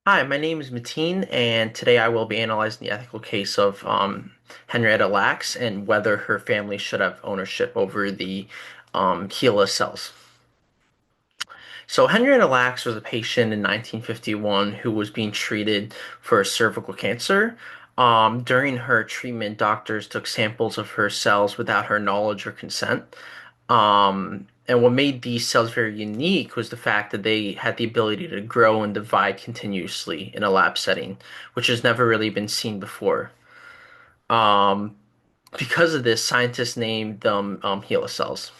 Hi, my name is Mateen, and today I will be analyzing the ethical case of Henrietta Lacks and whether her family should have ownership over the HeLa cells. So, Henrietta Lacks was a patient in 1951 who was being treated for cervical cancer. During her treatment, doctors took samples of her cells without her knowledge or consent. And what made these cells very unique was the fact that they had the ability to grow and divide continuously in a lab setting, which has never really been seen before. Um, because of this, scientists named them HeLa cells.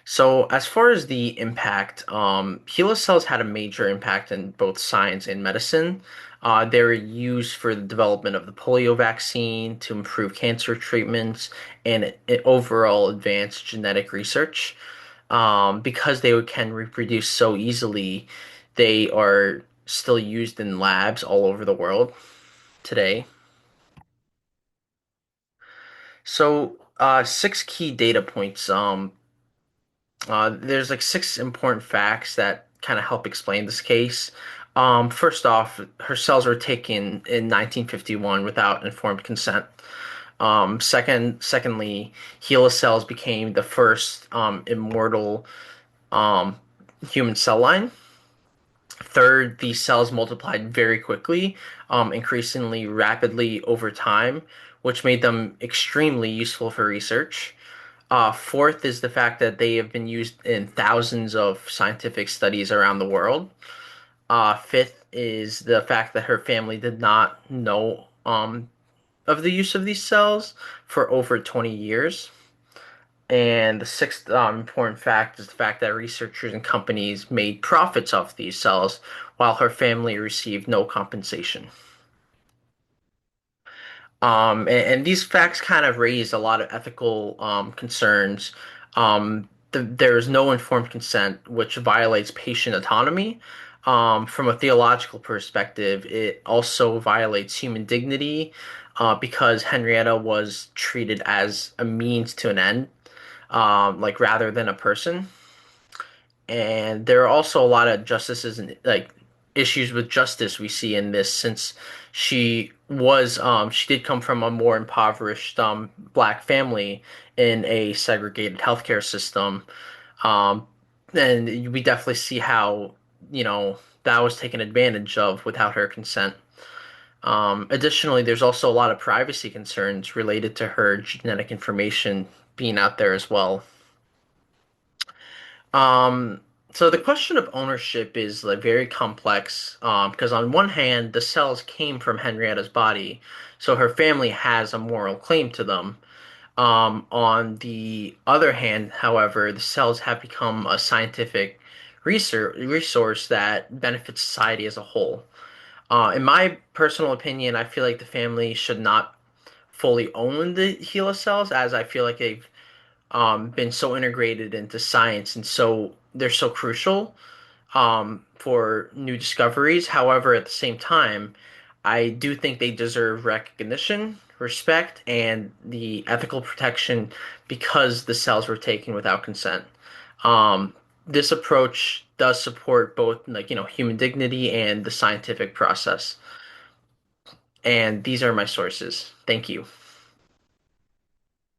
So, as far as the impact, HeLa cells had a major impact in both science and medicine. They were used for the development of the polio vaccine to improve cancer treatments and overall advance genetic research. Because they can reproduce so easily, they are still used in labs all over the world today. So, six key data points. There's like six important facts that kind of help explain this case. First off, her cells were taken in 1951 without informed consent. Secondly, HeLa cells became the first immortal um, human cell line. Third, these cells multiplied very quickly, increasingly rapidly over time, which made them extremely useful for research. Fourth is the fact that they have been used in thousands of scientific studies around the world. Fifth is the fact that her family did not know of the use of these cells for over 20 years. And the sixth important fact is the fact that researchers and companies made profits off these cells while her family received no compensation. And these facts kind of raise a lot of ethical concerns. There is no informed consent, which violates patient autonomy. From a theological perspective, it also violates human dignity because Henrietta was treated as a means to an end, like rather than a person. And there are also a lot of justices and like issues with justice we see in this since she did come from a more impoverished black family in a segregated healthcare system. Um and we definitely see how, you know, that was taken advantage of without her consent. Additionally, there's also a lot of privacy concerns related to her genetic information being out there as well. Um, so the question of ownership is like very complex, because on one hand, the cells came from Henrietta's body, so her family has a moral claim to them. On the other hand, however, the cells have become a scientific resource that benefits society as a whole. In my personal opinion, I feel like the family should not fully own the HeLa cells, as I feel like they've been so integrated into science and so they're so crucial for new discoveries. However, at the same time, I do think they deserve recognition, respect, and the ethical protection because the cells were taken without consent. This approach does support both, like, you know, human dignity and the scientific process. And these are my sources. Thank you.